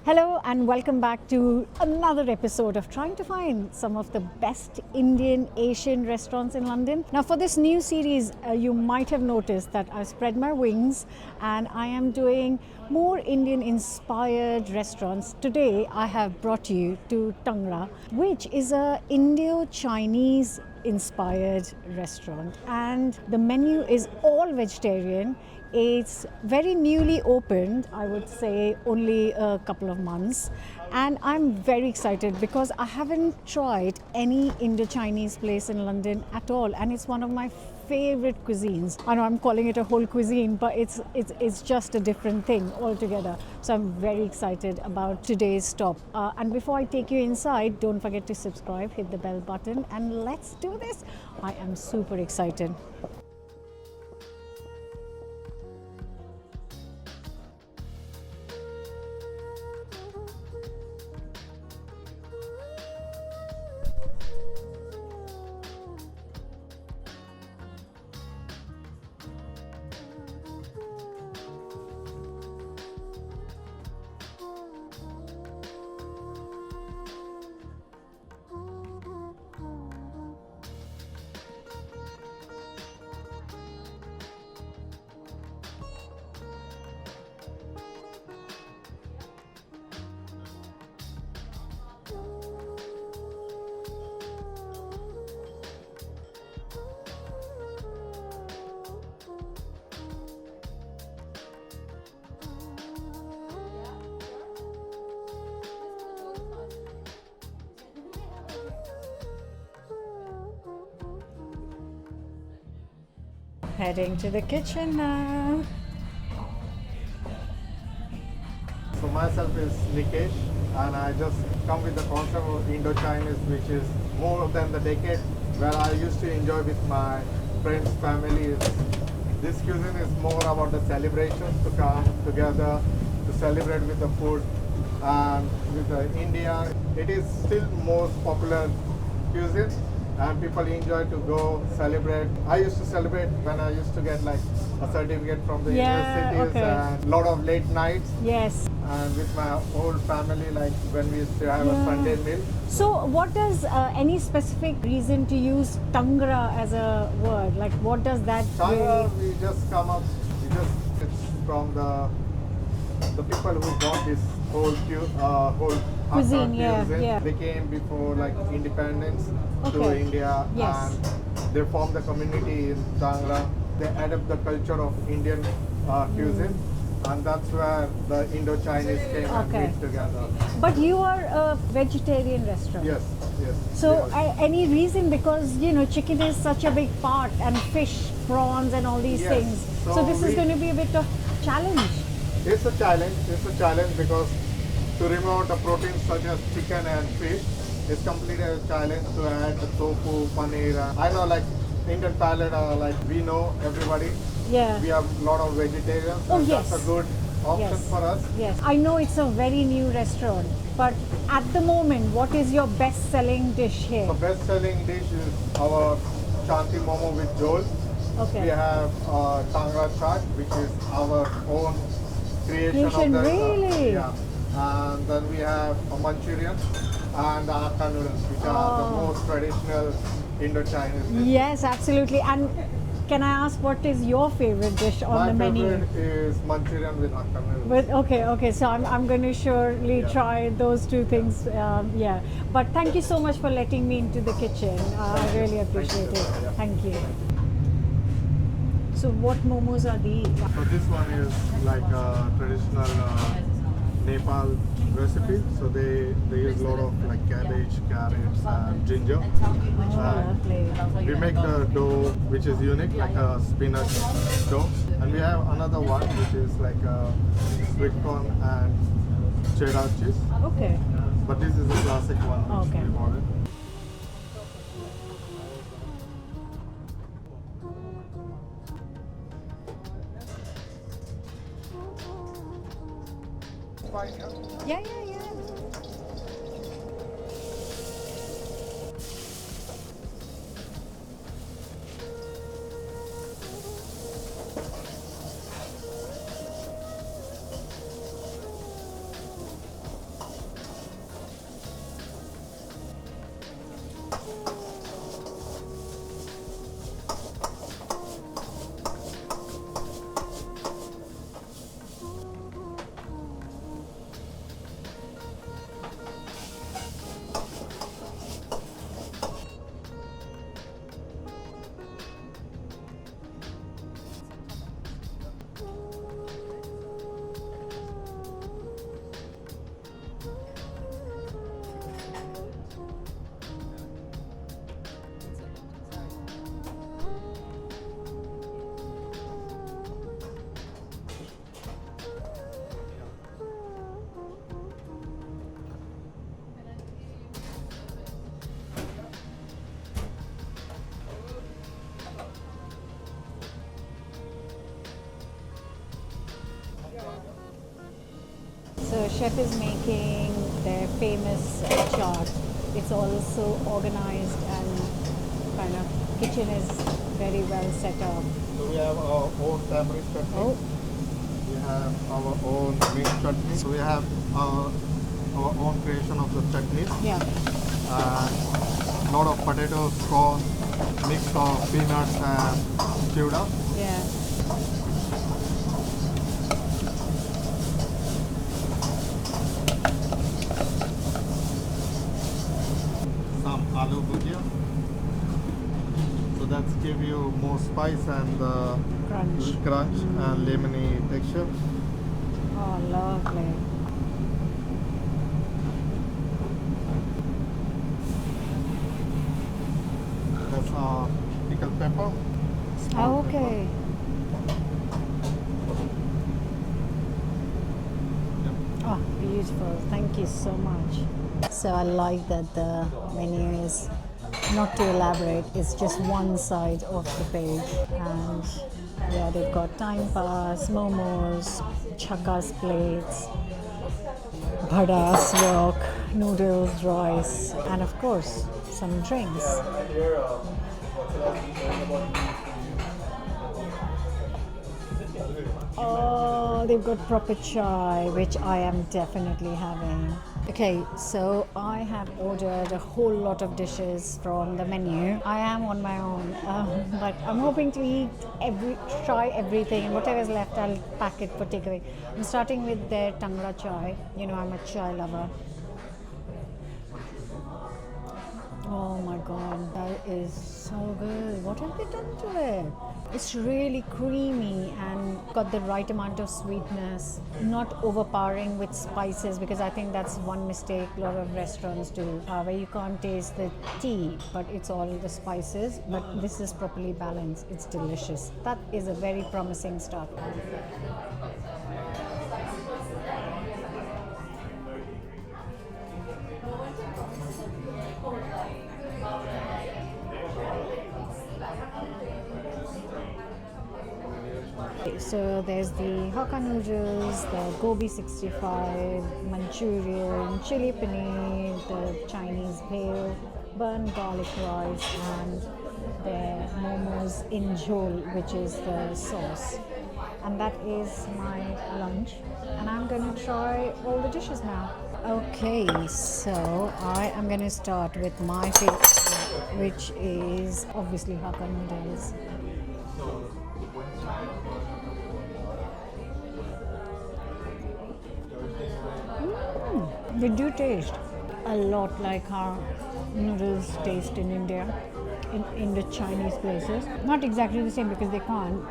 Hello and welcome back to another episode of trying to find some of the best Indian Asian restaurants in London. Now for this new series, you might have noticed that I've spread my wings and I am doing more Indian inspired restaurants. Today I have brought you to Tangra, which is a Indo-Chinese inspired restaurant, and the menu is all vegetarian. It's very newly opened, I would say only a couple of months, and I'm very excited because I haven't tried any Indo-Chinese place in London at all, and it's one of my favorite cuisines. I know I'm calling it a whole cuisine, but it's just a different thing altogether. So I'm very excited about today's stop. And before I take you inside, don't forget to subscribe, hit the bell button, and let's do this. I am super excited. Heading to the kitchen now. So myself is Nikesh, and I just come with the concept of Indo-Chinese, which is more than the decade where I used to enjoy with my friends, families. This cuisine is more about the celebrations, to come together, to celebrate with the food. And with India, it is still most popular cuisine, and people enjoy to go celebrate. I used to celebrate when I used to get like a certificate from the universities, and a lot of late nights. Yes. And with my whole family, like when we used to have a Sunday meal. So what does any specific reason to use Tangra as a word? Like what does that Tangra, we just come up, it's from the people who brought this whole cuisine, cuisine. They came before like independence to India, and they formed the community in Tangra. They adopt the culture of Indian cuisine, and that's where the Indo-Chinese came and mixed together. But you are a vegetarian restaurant. Yes. So any reason, because you know chicken is such a big part, and fish, prawns and all these things. So this is going to be a bit of challenge. It's a challenge because to remove the proteins such as chicken and fish, it's completely a challenge to add the tofu, paneer. I know like Indian palate, like we know everybody. Yeah. We have a lot of vegetarians. Oh, That's a good option for us. Yes. I know it's a very new restaurant, but at the moment, what is your best-selling dish here? The best-selling dish is our Chanti momo with jol. Okay. We have Tangra Chaat, which is our own creation of the really? And then we have a Manchurian and the Hakka noodles, which are the most traditional Indo-Chinese dishes. Yes, absolutely. And can I ask what is your favorite dish on the menu? My favorite is Manchurian with Hakka noodles. Okay. So I'm going to surely try those two things. But thank you so much for letting me into the kitchen. I really appreciate it. Thank you. So what momos are these? So this one is like a traditional Nepal recipe. So they use a lot of like cabbage, carrots, and ginger. We make the dough which is unique, like a spinach dough. And we have another one which is like a sweet corn and cheddar cheese. Okay. But this is the classic one which we ordered. Yeah. So chef is making their famous chaat. It's also organized and kind of kitchen is very well set up. So we have our own tamarind chutney. Oh, We have our own mint chutney. So we have our own creation of the chutneys. yeah. A lot of potatoes, corn, mix of peanuts and stewed up. Yeah. Some aloo bhujia. So that's give you more spice and Crunch. and lemony texture. Oh, lovely. That's our pickled pepper. small Oh, pepper. okay. Yep. Oh, beautiful. Thank you so much. So I like that the menu is not too elaborate. It's just one side of the page. And yeah, they've got time pass, momos, chakas plates, bhadas, wok, noodles, rice, and of course, some drinks. Oh, they've got proper chai, which I am definitely having. Okay, so I have ordered a whole lot of dishes from the menu. I am on my own, but I'm hoping to try everything, and whatever is left, I'll pack it for takeaway. I'm starting with their Tangra chai. You know, I'm a chai lover. Oh my god, that is so good. What have they done to it? It's really creamy and got the right amount of sweetness, not overpowering with spices, because I think that's one mistake a lot of restaurants do, where you can't taste the tea, but it's all the spices. But this is properly balanced. It's delicious. That is a very promising start. So there's the Hakka noodles, the gobi 65, Manchurian, chili paneer, the Chinese bhel, burnt garlic rice, and the momos in jhol, which is the sauce. And that is my lunch. And I'm going to try all the dishes now. Okay, so I am going to start with my favorite, which is obviously Hakka noodles. They do taste a lot like how noodles taste in India, in Indo-Chinese places. Not exactly the same because they can't,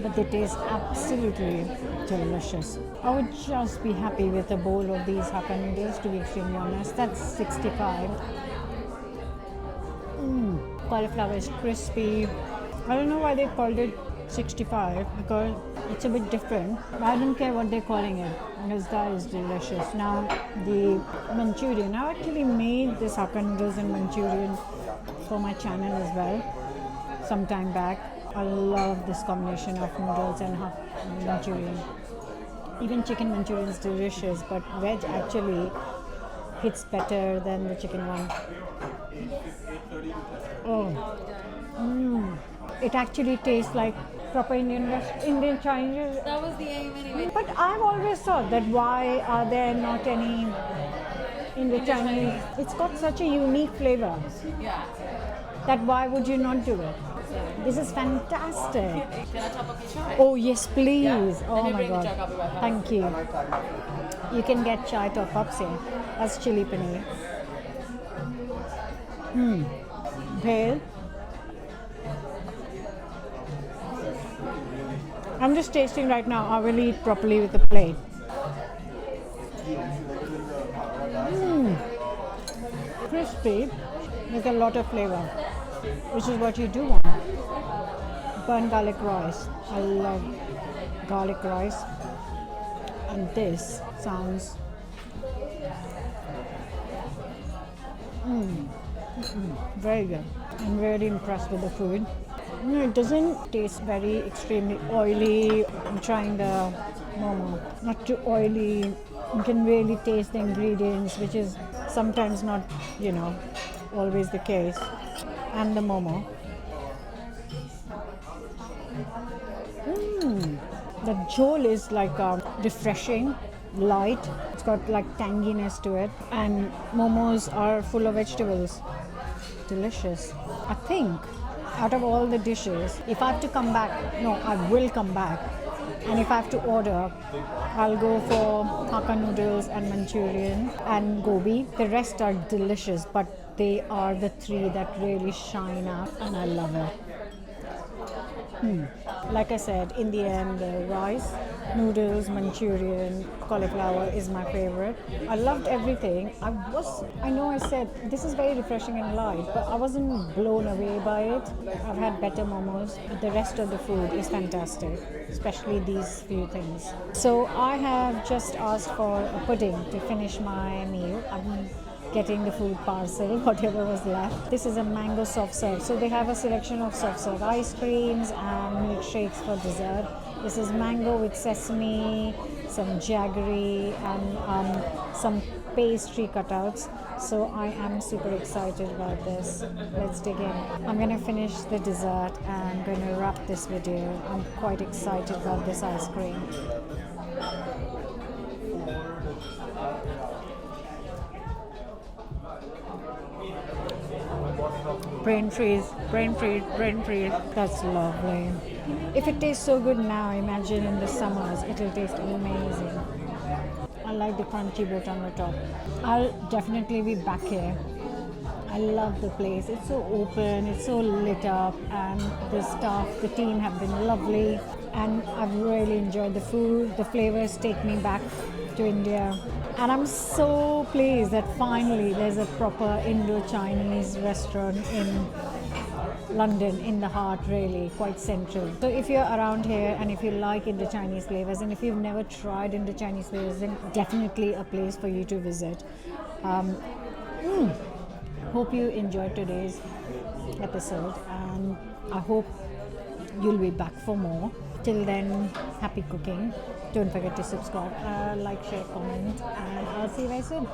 but they taste absolutely delicious. I would just be happy with a bowl of these Hakka noodles, to be extremely honest. That's 65. Cauliflower is crispy. I don't know why they called it 65 because it's a bit different. I don't care what they're calling it because that is delicious. Now the Manchurian, I actually made this Hakka noodles and Manchurian for my channel as well some time back. I love this combination of noodles and Manchurian. Even chicken Manchurian is delicious, but veg actually hits better than the chicken one. Oh, it actually tastes like proper Indian Chinese. That was the aim anyway. But I've always thought that why are there not any Indo-Chinese. It's got such a unique flavor that why would you not do it? This is fantastic. Can I top up your chai? Oh yes, please. Yeah. Oh Let me my bring the god. jug, I'll be right back. Thank you. You can get chai top ups here. That's chili paneer. Bhel. I'm just tasting right now. I will eat properly with the plate. Crispy with a lot of flavor, which is what you do want. Burnt garlic rice. I love garlic rice. And this sounds very good. I'm very impressed with the food. It doesn't taste very extremely oily. I'm trying the momo. Not too oily. You can really taste the ingredients, which is sometimes not, always the case. And the momo. The jhol is like refreshing, light. It's got like tanginess to it. And momos are full of vegetables. Delicious. I think out of all the dishes, if I have to come back, I will come back. And if I have to order, I'll go for Hakka noodles and Manchurian and gobi. The rest are delicious, but they are the three that really shine out, and I love it. Like I said, in the end, the rice, noodles, Manchurian, cauliflower is my favorite. I loved everything. I know I said this is very refreshing and light, but I wasn't blown away by it. I've had better momos, but the rest of the food is fantastic, especially these few things. So I have just asked for a pudding to finish my meal. I'm getting the food parcel, whatever was left. This is a mango soft serve. So they have a selection of soft serve ice creams and milkshakes for dessert. This is mango with sesame, some jaggery, and some pastry cutouts. So I am super excited about this. Let's dig in. I'm going to finish the dessert and I'm going to wrap this video. I'm quite excited about this ice cream. Brain freeze, brain freeze, brain freeze. That's lovely. If it tastes so good now, imagine in the summers, it'll taste amazing. I like the crunchy bit on the top. I'll definitely be back here. I love the place. It's so open, it's so lit up, and the staff, the team have been lovely, and I've really enjoyed the food. The flavors take me back to India. And I'm so pleased that finally there's a proper Indo-Chinese restaurant in London, in the heart, really, quite central. So if you're around here and if you like Indo-Chinese flavors, and if you've never tried Indo-Chinese flavors, then definitely a place for you to visit. Hope you enjoyed today's episode, and I hope you'll be back for more. Till then, happy cooking. Don't forget to subscribe, like, share, comment, and I'll see you very soon.